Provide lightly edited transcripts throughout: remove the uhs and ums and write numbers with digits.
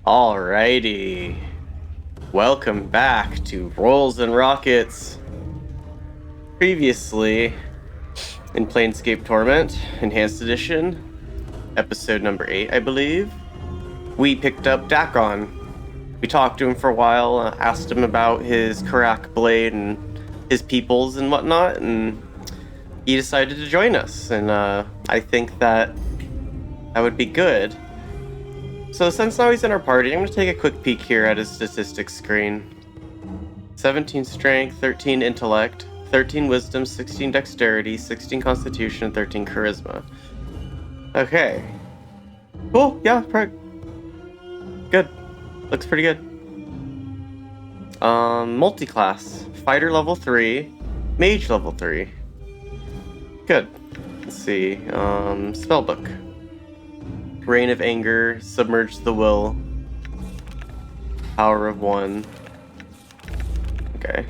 Alrighty. Welcome back to Rolls and Rockets. Previously, in Planescape Torment, Enhanced Edition, episode number 8, I believe, we picked up Dakon. We talked to him for a while, asked him about his Karak blade and his peoples and whatnot, and he decided to join us, and I think that would be good. So since now he's in our party, I'm going to take a quick peek here at his statistics screen. 17 strength, 13 intellect, 13 wisdom, 16 dexterity, 16 constitution, 13 charisma. Okay. Cool, yeah, good. Looks pretty good. Multi-class. Fighter level 3, mage level 3. Good. Let's see. Spellbook. Reign of Anger, Submerge the Will, Power of 1. Okay.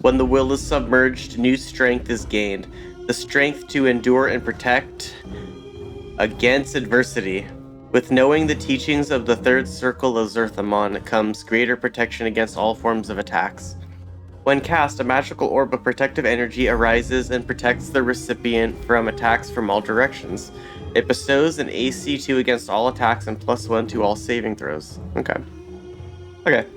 When the will is submerged, new strength is gained. The strength to endure and protect against adversity. With knowing the teachings of the third circle of Zerthamon comes greater protection against all forms of attacks. When cast, a magical orb of protective energy arises and protects the recipient from attacks from all directions. It bestows an AC 2 against all attacks and +1 to all saving throws. Okay. Okay.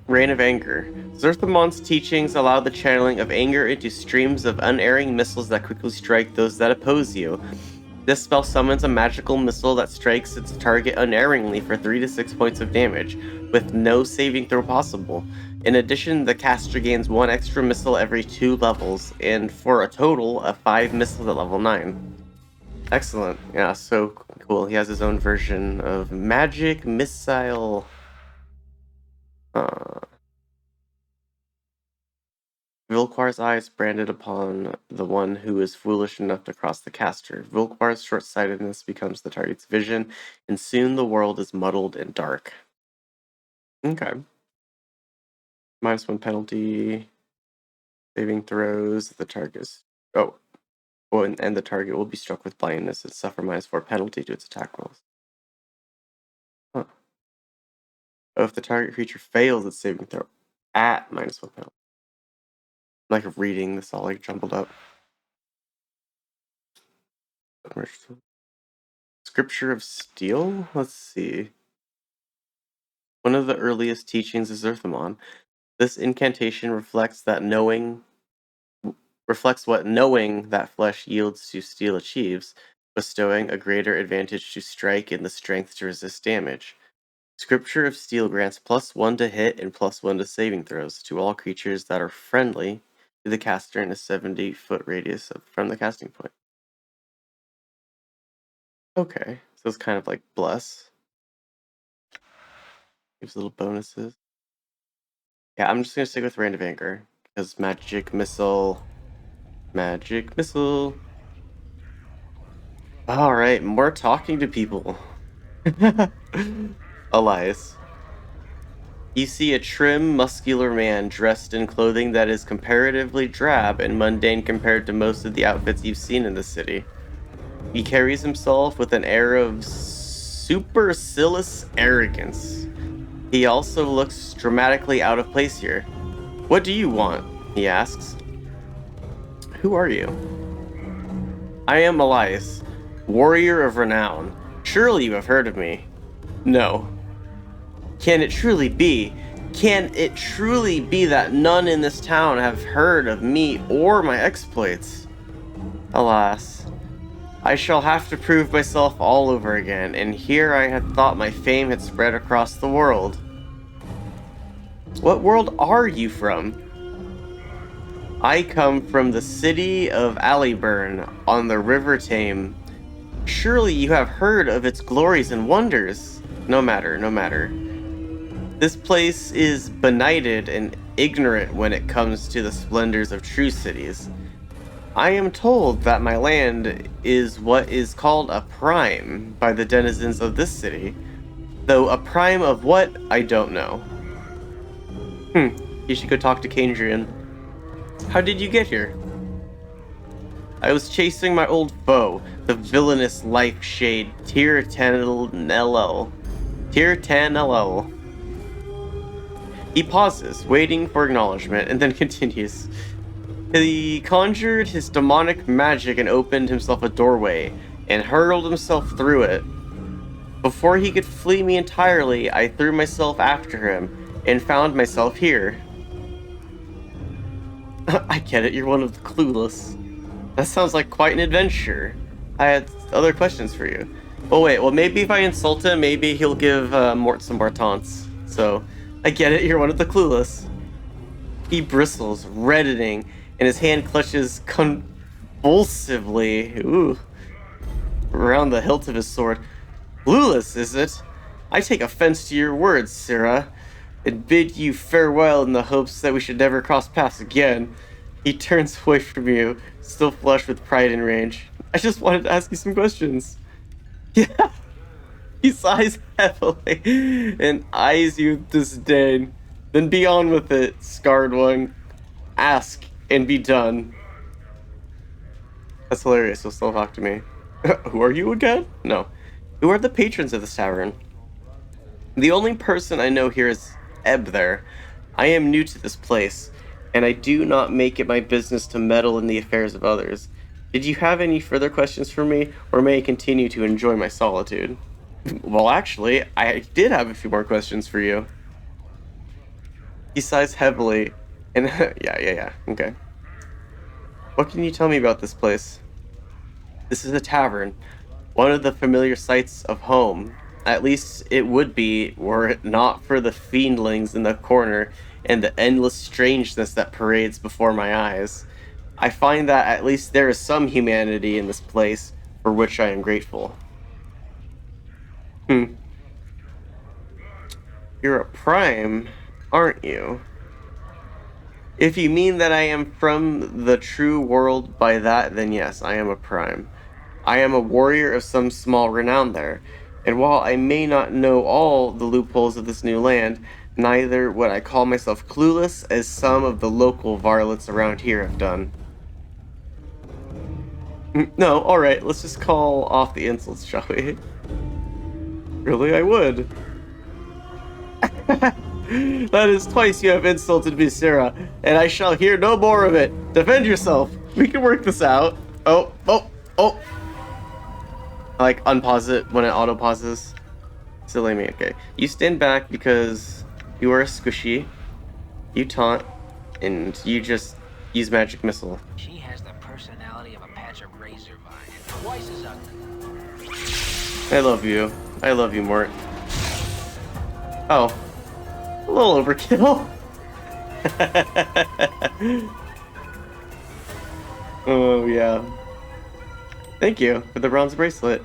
Reign of Anger. Zerthamon's teachings allow the channeling of anger into streams of unerring missiles that quickly strike those that oppose you. This spell summons a magical missile that strikes its target unerringly for 3 to 6 points of damage, with no saving throw possible. In addition, the caster gains 1 extra missile every 2 levels, and for a total of 5 missiles at level 9. Excellent. Yeah, so cool. He has his own version of magic missile. Vilquar's eyes branded upon the one who is foolish enough to cross the caster. Vilquar's short-sightedness becomes the target's vision, and soon the world is muddled and dark. Okay. -1 penalty. Saving throws. The target is... and the target will be struck with blindness and suffer -4 penalty to its attack rolls. Huh. Oh, if the target creature fails its saving throw at -1 penalty. I'm like reading this all like jumbled up. Scripture of Steel? Let's see. One of the earliest teachings of Zerthamon. This incantation reflects what knowing that flesh yields to steel achieves, bestowing a greater advantage to strike and the strength to resist damage. Scripture of Steel grants +1 to hit and +1 to saving throws to all creatures that are friendly to the caster in a 70-foot radius from the casting point. Okay, so it's kind of like Bless. Gives little bonuses. Yeah, I'm just gonna stick with Reign of Anger, because Magic Missile. Alright, more talking to people. Elias. You see a trim, muscular man dressed in clothing that is comparatively drab and mundane compared to most of the outfits you've seen in the city. He carries himself with an air of supercilious arrogance. He also looks dramatically out of place here. What do you want? He asks. Who are you? I am Elias, warrior of renown. Surely you have heard of me. No. Can it truly be that none in this town have heard of me or my exploits? Alas, I shall have to prove myself all over again, and here I had thought my fame had spread across the world. What world are you from? I come from the city of Aliburn on the River Tame. Surely you have heard of its glories and wonders. No matter. This place is benighted and ignorant when it comes to the splendors of true cities. I am told that my land is what is called a prime by the denizens of this city, though a prime of what, I don't know. You should go talk to Kendrian. How did you get here? I was chasing my old foe, the villainous life shade Tirtanello. He pauses, waiting for acknowledgement, and then continues. He conjured his demonic magic and opened himself a doorway, and hurled himself through it. Before he could flee me entirely, I threw myself after him, and found myself here. I get it, you're one of the clueless. That sounds like quite an adventure. I had other questions for you. Oh wait, well maybe if I insult him, maybe he'll give Mort some more taunts. So, I get it, you're one of the clueless. He bristles, reddening, and his hand clutches convulsively around the hilt of his sword. Clueless, is it? I take offense to your words, Sarah, and bid you farewell in the hopes that we should never cross paths again. He turns away from you, still flushed with pride and rage. I just wanted to ask you some questions. Yeah. He sighs heavily and eyes you with disdain. Then be on with it, scarred one. Ask and be done. That's hilarious. He'll still talk to me. Who are you again? No. Who are the patrons of this tavern? The only person I know here is Ebb there. I am new to this place, and I do not make it my business to meddle in the affairs of others. Did you have any further questions for me, or may I continue to enjoy my solitude? Well, actually, I did have a few more questions for you. He sighs heavily, and yeah, okay. What can you tell me about this place? This is a tavern, one of the familiar sights of home. At least it would be, were it not for the fiendlings in the corner and the endless strangeness that parades before my eyes. I find that at least there is some humanity in this place, for which I am grateful. You're a prime, aren't you? If you mean that I am from the true world by that, then yes, I am a prime. I am a warrior of some small renown there, and while I may not know all the loopholes of this new land, neither would I call myself clueless as some of the local varlets around here have done. No, alright, let's just call off the insults, shall we? Really, I would. That is twice you have insulted me, Sarah, and I shall hear no more of it. Defend yourself. We can work this out. Oh. I like unpause it when it auto pauses. Silly me. Okay. You stand back because you are a squishy. You taunt, and you just use magic missile. She has the personality of a patch of razor vine and twice as ugly. I love you. I love you, Mort. Oh. A little overkill. Oh, yeah. Thank you for the bronze bracelet.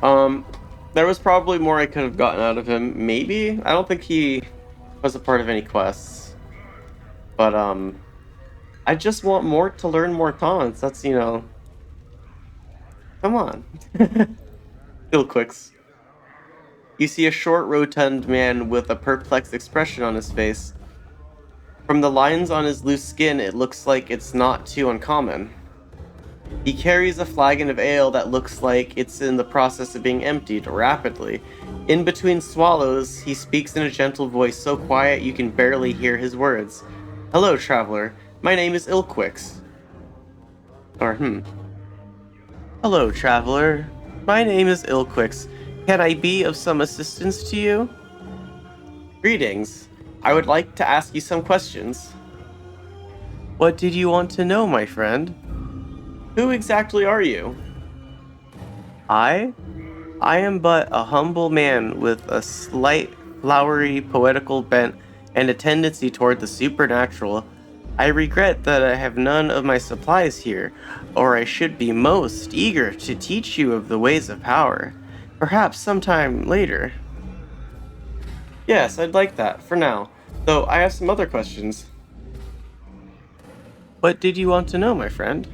There was probably more I could have gotten out of him. Maybe? I don't think he was a part of any quests. But, I just want Mort to learn more taunts. That's, you know... Come on. illQuicks. You see a short, rotund man with a perplexed expression on his face. From the lines on his loose skin, it looks like it's not too uncommon. He carries a flagon of ale that looks like it's in the process of being emptied rapidly. In between swallows, he speaks in a gentle voice so quiet you can barely hear his words. Hello, traveler. My name is illQuicks. Hello, traveler. My name is illQuicks. Can I be of some assistance to you? Greetings. I would like to ask you some questions. What did you want to know, my friend? Who exactly are you? I am but a humble man with a slight, flowery, poetical bent and a tendency toward the supernatural. I regret that I have none of my supplies here, or I should be most eager to teach you of the ways of power. Perhaps sometime later. Yes, I'd like that, for now. Though I have some other questions. What did you want to know, my friend?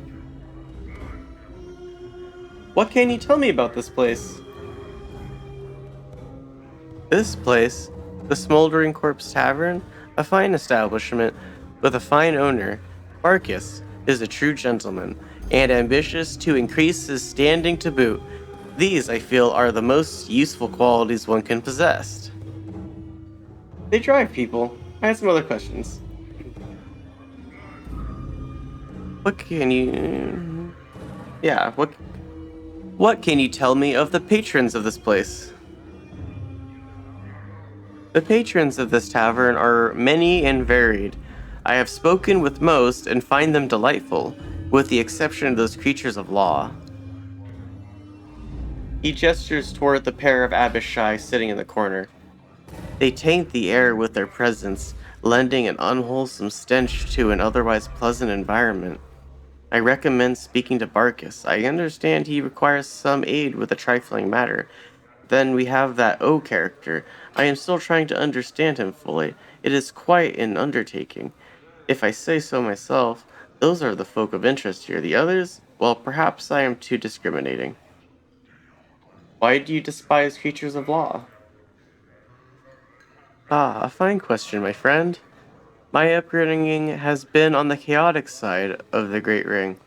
What can you tell me about this place? This place, the Smoldering Corpse Tavern, a fine establishment with a fine owner, Barcus. is a true gentleman, and ambitious to increase his standing to boot. These, I feel, are the most useful qualities one can possess. They drive people. I had some other questions. What can you... Yeah, what can you tell me of the patrons of this place? The patrons of this tavern are many and varied. I have spoken with most and find them delightful, with the exception of those creatures of law. He gestures toward the pair of Abishai sitting in the corner. They taint the air with their presence, lending an unwholesome stench to an otherwise pleasant environment. I recommend speaking to Barcus. I understand he requires some aid with a trifling matter. Then we have that O character. I am still trying to understand him fully. It is quite an undertaking. If I say so myself, those are the folk of interest here. The others, well, perhaps I am too discriminating. Why do you despise creatures of law? Ah, a fine question, my friend. My upbringing has been on the chaotic side of the Great Ring.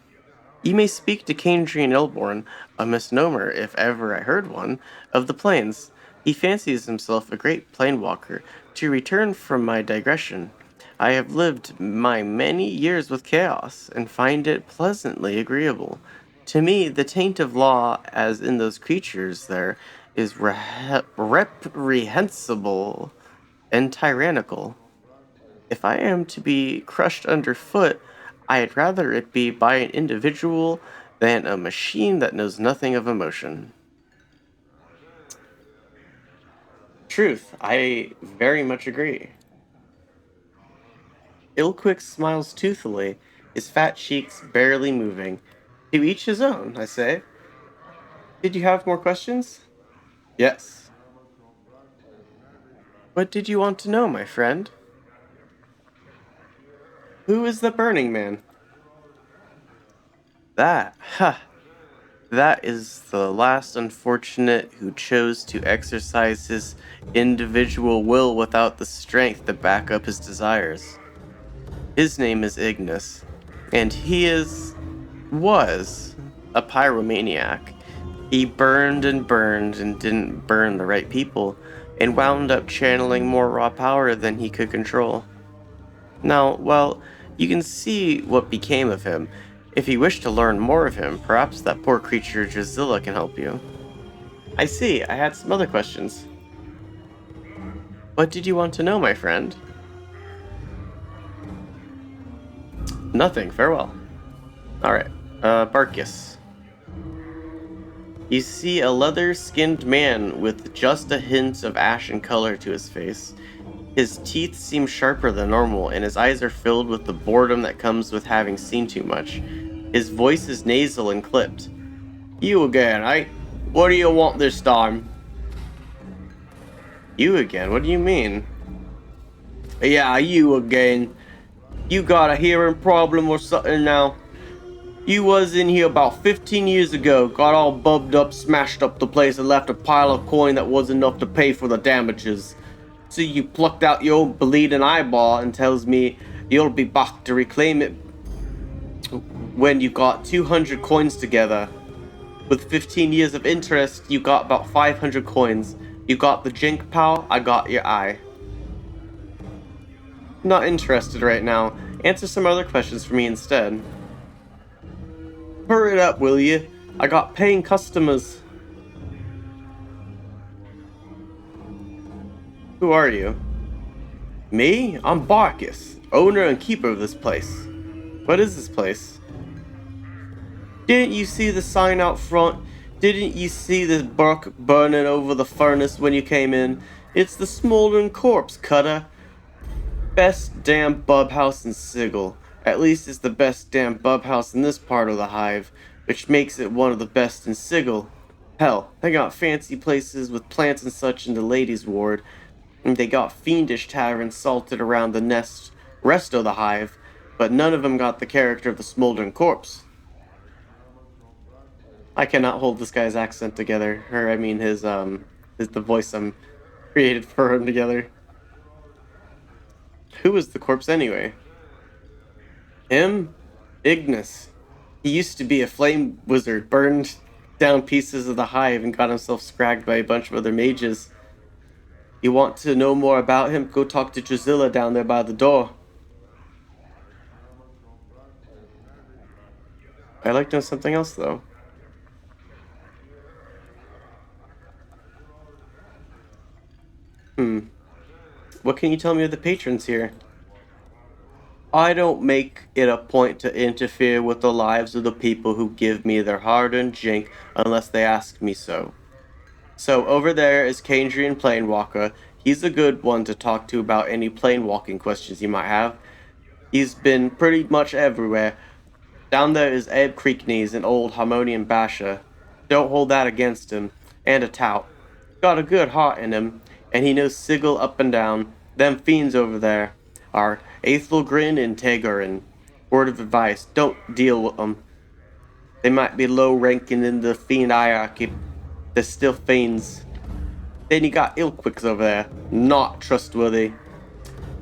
You may speak to Candrian Ilborn, a misnomer, if ever I heard one, of the plains. He fancies himself a great planewalker. To return from my digression, I have lived my many years with chaos, and find it pleasantly agreeable. To me, the taint of law, as in those creatures there, is reprehensible and tyrannical. If I am to be crushed underfoot, I'd rather it be by an individual than a machine that knows nothing of emotion. Truth, I very much agree. illQuicks smiles toothily, his fat cheeks barely moving. To each his own, I say. Did you have more questions? Yes. What did you want to know, my friend? Who is the Burning Man? That is the last unfortunate who chose to exercise his individual will without the strength to back up his desires. His name is Ignis, and was a pyromaniac. He burned and didn't burn the right people, and wound up channeling more raw power than he could control. Now, well, you can see what became of him. If you wish to learn more of him, perhaps that poor creature Drusilla can help you. I see, I had some other questions. What did you want to know, my friend? Nothing, farewell. Alright, Barcus. You see a leather-skinned man with just a hint of ashen color to his face. His teeth seem sharper than normal, and his eyes are filled with the boredom that comes with having seen too much. His voice is nasal and clipped. You again, eh? What do you want this time? You again? What do you mean? Yeah, you again. You got a hearing problem or something now? You was in here about 15 years ago, got all bubbed up, smashed up the place, and left a pile of coin that wasn't enough to pay for the damages. So you plucked out your bleeding eyeball and tells me you'll be back to reclaim it when you got 200 coins together. With 15 years of interest, you got about 500 coins. You got the jink, pal, I got your eye. Not interested right now. Answer some other questions for me instead. Hurry it up, will you? I got paying customers. Who are you? Me? I'm Barcus, owner and keeper of this place. What is this place? Didn't you see the sign out front? Didn't you see this bark burning over the furnace when you came in? It's the smoldering corpse, cutter. Best damn bub house in Sigil. At least it's the best damn bub house in this part of the hive, which makes it one of the best in Sigil. Hell, they got fancy places with plants and such in the ladies' ward, and they got fiendish taverns salted around the rest of the hive, but none of them got the character of the smoldering corpse. I cannot hold this guy's accent together, or I mean the voice I'm created for him together. Who is the corpse anyway? Him? Ignis. He used to be a flame wizard, burned down pieces of the hive and got himself scragged by a bunch of other mages. You want to know more about him? Go talk to Drusilla down there by the door. I'd like to know something else, though. What can you tell me of the patrons here? I don't make it a point to interfere with the lives of the people who give me their hard-earned jink unless they ask me so. So over there is Kandrian Planewalker. He's a good one to talk to about any planewalking questions you might have. He's been pretty much everywhere. Down there is Eb Creeknees, an old Harmonian basher. Don't hold that against him. And a tout. Got a good heart in him, and he knows Sigil up and down. Them fiends over there are Aethelgrin and Tegarin. Word of advice, don't deal with them. They might be low ranking in the fiend hierarchy. They're still fiends. Then you got illQuicks over there. Not trustworthy.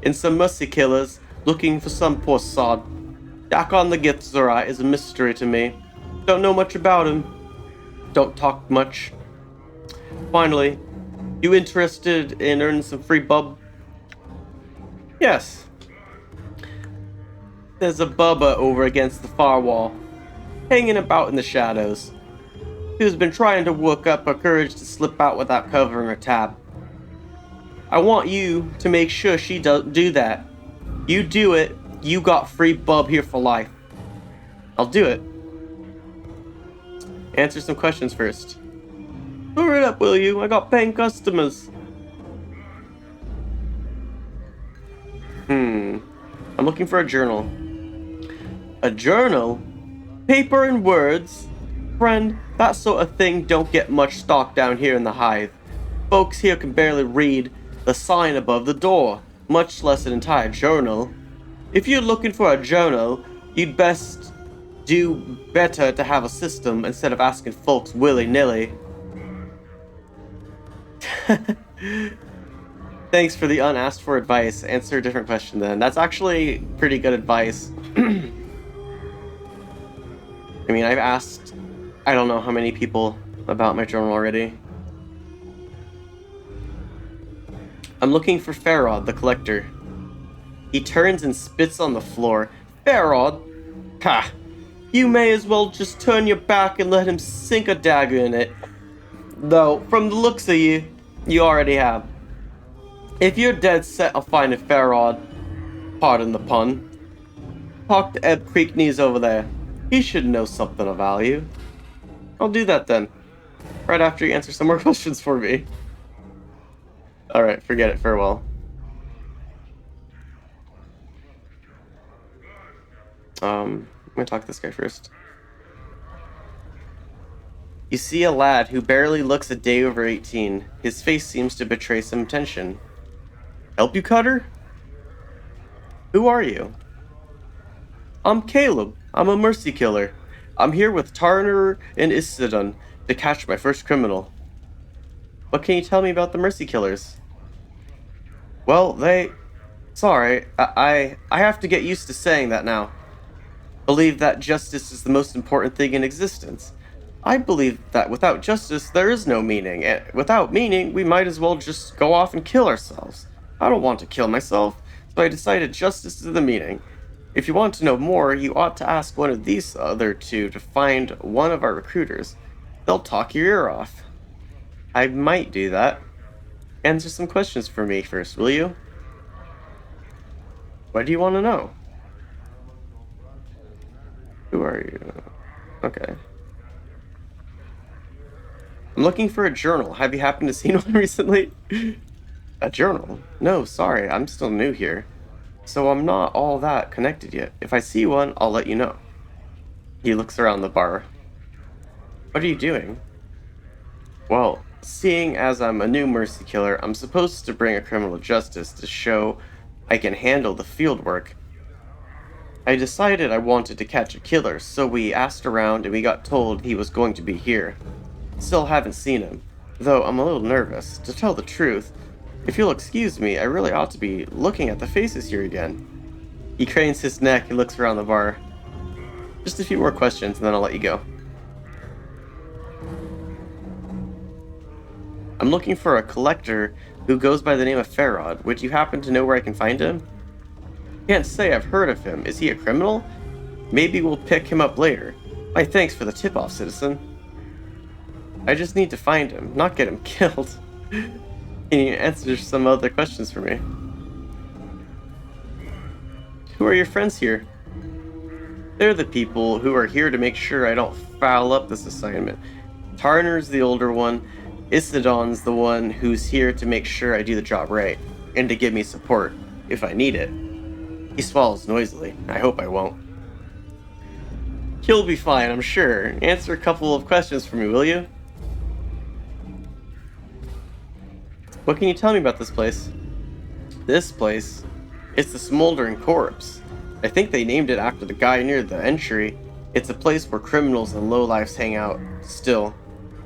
And some mercy killers looking for some poor sod. Dakon the Githzerai is a mystery to me. Don't know much about him. Don't talk much. Finally, you interested in earning some free bub? Yes. There's a bubba over against the far wall, hanging about in the shadows, who's been trying to work up her courage to slip out without covering her tab. I want you to make sure she doesn't do that. You do it, you got free bub here for life. I'll do it. Answer some questions first. Hurry up, will you? I got paying customers. I'm looking for a journal. A journal? Paper and words? Friend, that sort of thing don't get much stock down here in the hive. Folks here can barely read the sign above the door, much less an entire journal. If you're looking for a journal, you'd best do better to have a system instead of asking folks willy-nilly. Thanks for the unasked for advice. Answer a different question then. That's actually pretty good advice. I mean, I've asked I don't know how many people about my journal already. I'm looking for Farod, the collector. He turns and spits on the floor. Farod? Ha! You may as well just turn your back and let him sink a dagger in it. Though, from the looks of you, you already have. If you're dead set on finding Farod, pardon the pun, talk to Eb Creeknees over there. He should know something of value. I'll do that then. Right after you answer some more questions for me. Alright, forget it. Farewell. I'm gonna talk to this guy first. You see a lad who barely looks a day over 18. His face seems to betray some tension. Help you, Cutter? Who are you? I'm Caleb. I'm a mercy killer. I'm here with Tarner and Isidon to catch my first criminal. What can you tell me about the mercy killers? Well, Sorry, I have to get used to saying that now. Believe that justice is the most important thing in existence. I believe that without justice, there is no meaning, and without meaning, we might as well just go off and kill ourselves. I don't want to kill myself, so I decided justice is the meaning. If you want to know more, you ought to ask one of these other two to find one of our recruiters. They'll talk your ear off. I might do that. Answer some questions for me first, will you? What do you want to know? Who are you? Okay. I'm looking for a journal. Have you happened to see one recently? A journal? No, sorry, I'm still new here. So I'm not all that connected yet. If I see one, I'll let you know. He looks around the bar. What are you doing? Well, seeing as I'm a new mercy killer, I'm supposed to bring a criminal justice to show I can handle the field work. I decided I wanted to catch a killer, so we asked around and we got told he was going to be here. Still haven't seen him, though I'm a little nervous. To tell the truth, if you'll excuse me, I really ought to be looking at the faces here again. He cranes his neck and looks around the bar. Just a few more questions and then I'll let you go. I'm looking for a collector who goes by the name of Farod. Would you happen to know where I can find him? Can't say I've heard of him. Is he a criminal? Maybe we'll pick him up later. Why, thanks for the tip-off, citizen. I just need to find him, not get him killed. Can you answer some other questions for me? Who are your friends here? They're the people who are here to make sure I don't foul up this assignment. Tarner's the older one. Isidon's the one who's here to make sure I do the job right, and to give me support, if I need it. He swallows noisily. I hope I won't. He'll be fine, I'm sure. Answer a couple of questions for me, will you? What can you tell me about this place? This place? It's the Smoldering Corpse. I think they named it after the guy near the entry. It's a place where criminals and lowlifes hang out. Still,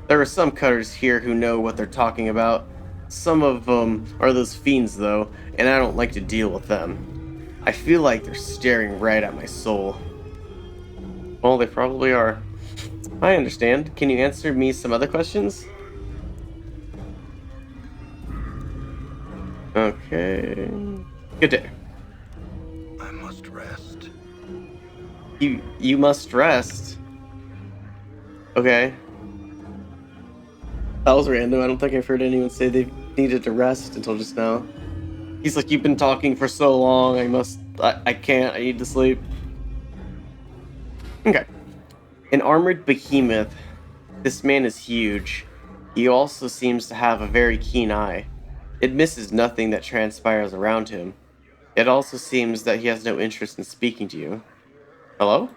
there are some cutters here who know what they're talking about. Some of them are those fiends, though, and I don't like to deal with them. I feel like they're staring right at my soul. Well, they probably are. I understand. Can you answer me some other questions? Okay. Good day. I must rest. You must rest. Okay. That was random. I don't think I've heard anyone say they needed to rest until just now. He's like, you've been talking for so long. I can't. I need to sleep. Okay. An armored behemoth. This man is huge. He also seems to have a very keen eye. It misses nothing that transpires around him. It also seems that he has no interest in speaking to you. Hello?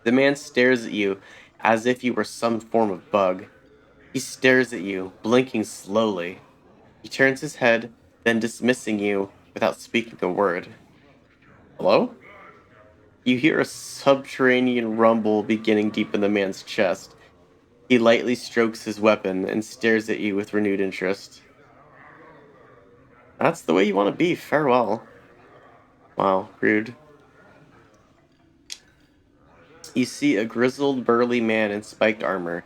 The man stares at you as if you were some form of bug. He stares at you, blinking slowly. He turns his head, then dismissing you without speaking a word. Hello? You hear a subterranean rumble beginning deep in the man's chest. He lightly strokes his weapon and stares at you with renewed interest. That's the way you want to be. Farewell. Wow, rude. You see a grizzled, burly man in spiked armor.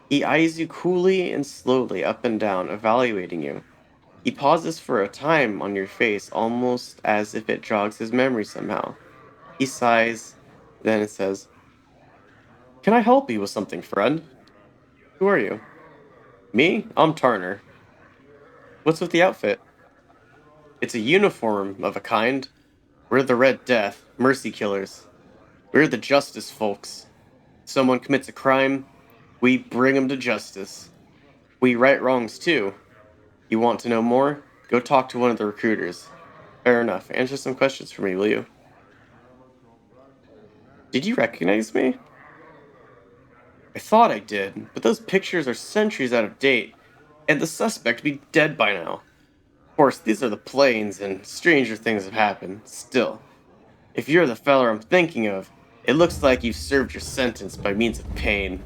He eyes you coolly and slowly up and down, evaluating you. He pauses for a time on your face, almost as if it jogs his memory somehow. He sighs, then it says, "Can I help you with something, friend?" "Who are you?" "Me? I'm Tarner." "What's with the outfit?" "It's a uniform of a kind. We're the Red Death, mercy killers. We're the justice folks. Someone commits a crime, we bring him to justice. We right wrongs too. You want to know more? Go talk to one of the recruiters." "Fair enough. Answer some questions for me, will you?" "Did you recognize me?" "I thought I did, but those pictures are centuries out of date, and the suspect be dead by now. Of course, these are the plains, and stranger things have happened. Still, if you're the fella I'm thinking of, it looks like you've served your sentence by means of pain."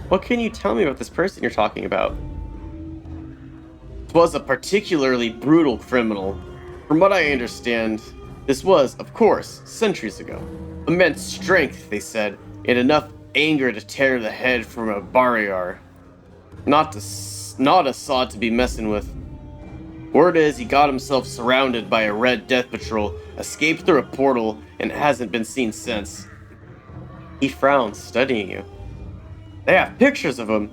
What can you tell me about this person you're talking about? "'Twas a particularly brutal criminal. From what I understand, this was, of course, centuries ago. Immense strength, they said, and enough anger to tear the head from a barrier. Not a sod to be messing with. Word is he got himself surrounded by a Red Death Patrol, escaped through a portal, and hasn't been seen since." He frowns, studying you. "They have pictures of him.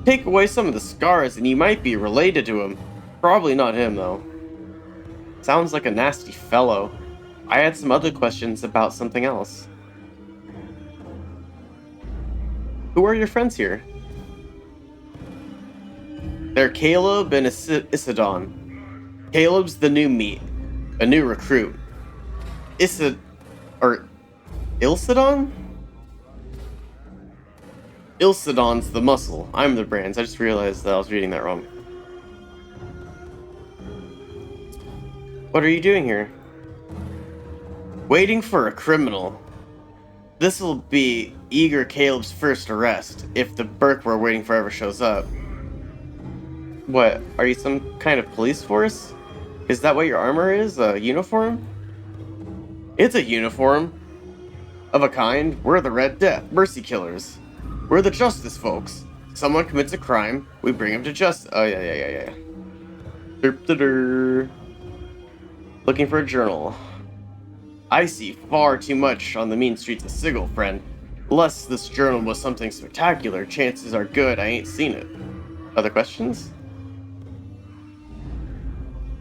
Take away some of the scars and you might be related to him. Probably not him, though." Sounds like a nasty fellow. I had some other questions about something else. Who are your friends here? They're Caleb and Isidon. Caleb's the new meat, a new recruit. Ilsidon? Ilsidon's the muscle. I'm the brains. I just realized that I was reading that wrong. What are you doing here? Waiting for a criminal. This'll be Eager Caleb's first arrest, if the Burke we're waiting for ever shows up. What, are you some kind of police force? Is that what your armor is? A uniform? It's a uniform. Of a kind, we're the Red Death, Mercy Killers. We're the Justice folks. Someone commits a crime, we bring him to justice. Oh, yeah. Derp-da-der. Looking for a journal. I see far too much on the mean streets of Sigil, friend. Unless this journal was something spectacular, chances are good I ain't seen it. Other questions?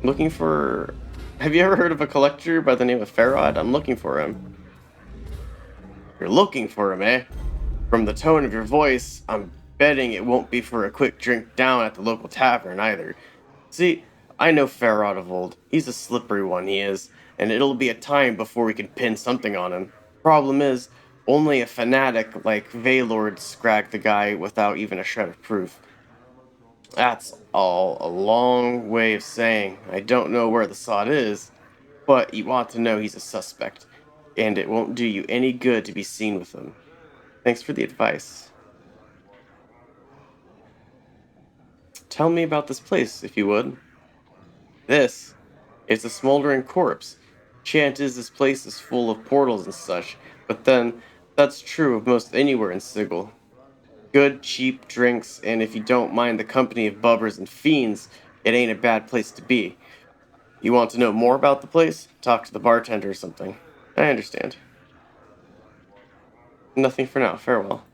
Looking for... Have you ever heard of a collector by the name of Farod? I'm looking for him. You're looking for him, eh? From the tone of your voice, I'm betting it won't be for a quick drink down at the local tavern either. See, I know Farod of old. He's a slippery one, he is, and it'll be a time before we can pin something on him. Problem is, only a fanatic like Veylord scragged the guy without even a shred of proof. That's all a long way of saying I don't know where the sod is, but you ought to know he's a suspect, and it won't do you any good to be seen with him. Thanks for the advice. Tell me about this place, if you would. This is a smoldering corpse. Chant is this place is full of portals and such, but then, that's true of most anywhere in Sigil. Good, cheap drinks, and if you don't mind the company of bubbers and fiends, it ain't a bad place to be. You want to know more about the place? Talk to the bartender or something. I understand. Nothing for now. Farewell.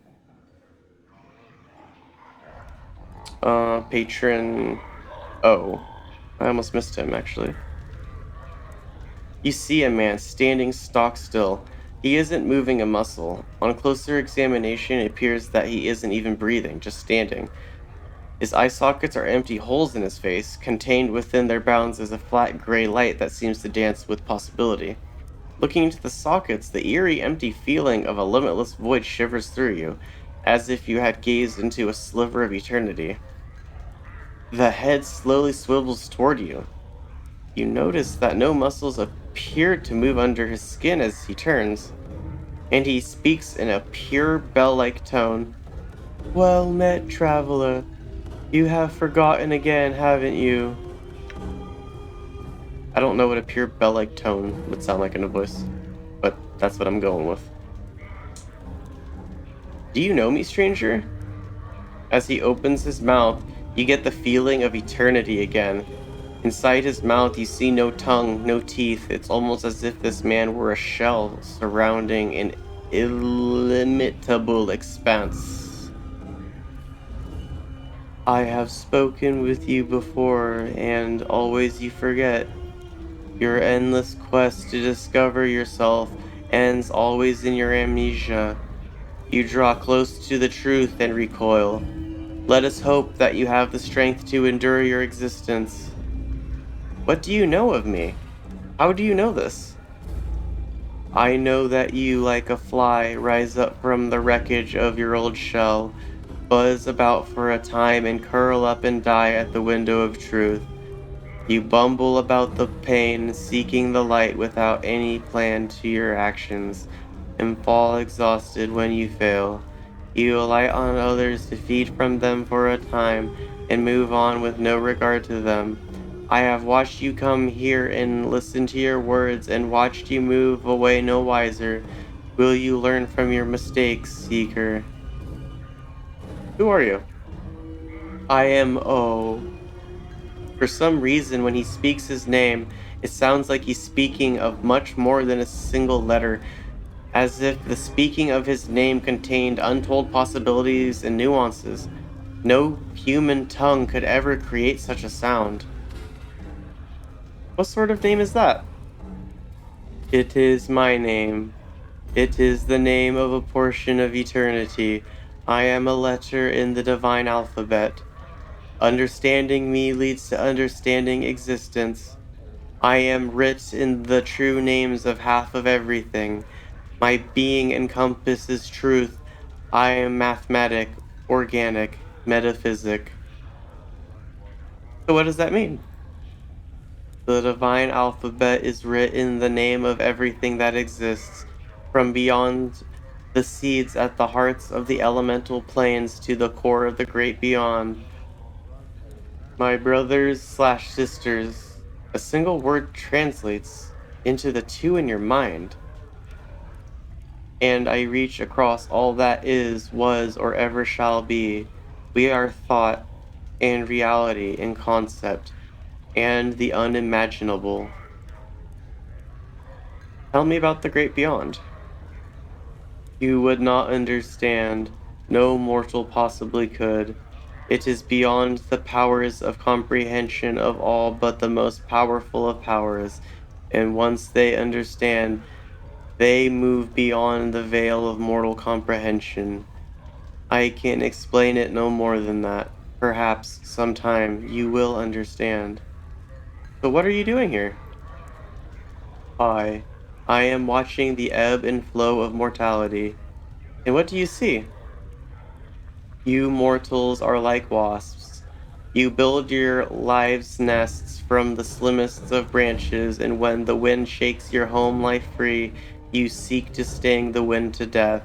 Patron... Oh. I almost missed him, actually. You see a man standing stock still. He isn't moving a muscle. On closer examination, it appears that he isn't even breathing, just standing. His eye sockets are empty holes in his face. Contained within their bounds is a flat gray light that seems to dance with possibility. Looking into the sockets, the eerie, empty feeling of a limitless void shivers through you, as if you had gazed into a sliver of eternity. The head slowly swivels toward you. You notice that no muscles appear to move under his skin as he turns, and he speaks in a pure bell-like tone. Well met, traveler. You have forgotten again, haven't you? I don't know what a pure bell-like tone would sound like in a voice, but that's what I'm going with. Do you know me, stranger? As he opens his mouth, you get the feeling of eternity again. Inside his mouth, you see no tongue, no teeth. It's almost as if this man were a shell surrounding an illimitable expanse. I have spoken with you before, and always you forget. Your endless quest to discover yourself ends always in your amnesia. You draw close to the truth and recoil. Let us hope that you have the strength to endure your existence. What do you know of me? How do you know this? I know that you, like a fly, rise up from the wreckage of your old shell, buzz about for a time and curl up and die at the window of truth. You bumble about the pain, seeking the light without any plan to your actions, and fall exhausted when you fail. You alight on others to feed from them for a time, and move on with no regard to them. I have watched you come here and listen to your words, and watched you move away no wiser. Will you learn from your mistakes, seeker? Who are you? I am O. For some reason, when he speaks his name, it sounds like he's speaking of much more than a single letter, as if the speaking of his name contained untold possibilities and nuances. No human tongue could ever create such a sound. What sort of name is that? It is my name. It is the name of a portion of eternity. I am a letter in the divine alphabet. Understanding me leads to understanding existence. I am writ in the true names of half of everything. My being encompasses truth. I am mathematic, organic, metaphysic. So what does that mean? The divine alphabet is writ in the name of everything that exists, from beyond the seeds at the hearts of the elemental planes to the core of the great beyond. My brothers/sisters, a single word translates. into the two in your mind. And I reach across all that is, was, or ever shall be. We are thought and reality and concept and the unimaginable. Tell me about the great beyond. You would not understand, no mortal possibly could. It is beyond the powers of comprehension of all but the most powerful of powers, and once they understand, they move beyond the veil of mortal comprehension. I can explain it no more than that. Perhaps sometime you will understand. So what are you doing here? I am watching the ebb and flow of mortality. And what do you see? You mortals are like wasps. You build your lives' nests from the slimmest of branches, and when the wind shakes your home life free, you seek to sting the wind to death.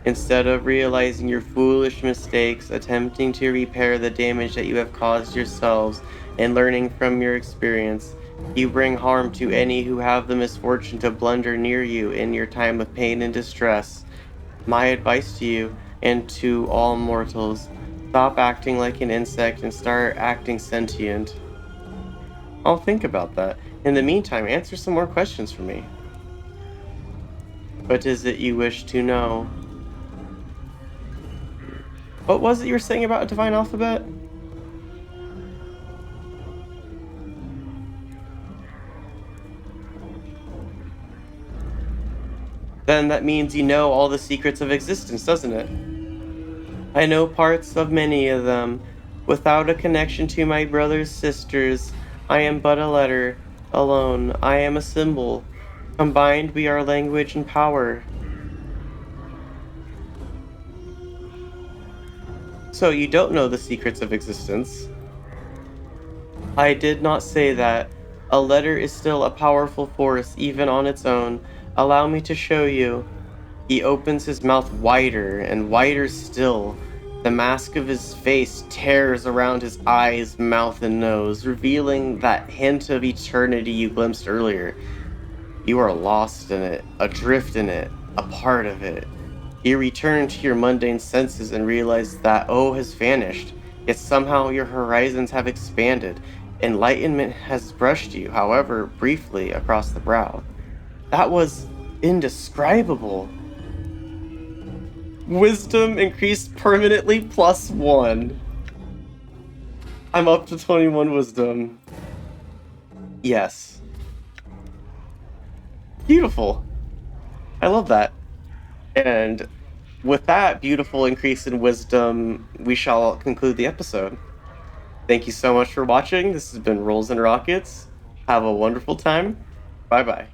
Instead of realizing your foolish mistakes, attempting to repair the damage that you have caused yourselves, and learning from your experience, you bring harm to any who have the misfortune to blunder near you in your time of pain and distress. My advice to you, and to all mortals, stop acting like an insect and start acting sentient. I'll think about that. In the meantime, answer some more questions for me. What is it you wish to know? What was it you were saying about a divine alphabet? Then that means you know all the secrets of existence, doesn't it? I know parts of many of them. Without a connection to my brothers, sisters, I am but a letter. Alone, I am a symbol. Combined, we are language and power. So you don't know the secrets of existence? I did not say that. A letter is still a powerful force, even on its own. Allow me to show you. He opens his mouth wider and wider still. The mask of his face tears around his eyes, mouth, and nose, revealing that hint of eternity you glimpsed earlier. You are lost in it, adrift in it, a part of it. You return to your mundane senses and realize that O has vanished, yet somehow your horizons have expanded. Enlightenment has brushed you, however briefly, across the brow. That was indescribable. Wisdom increased permanently +1. I'm up to 21 wisdom. Yes. Beautiful. I love that. And with that beautiful increase in wisdom, we shall conclude the episode. Thank you so much for watching. This has been Rolls and Rockets. Have a wonderful time. Bye-bye.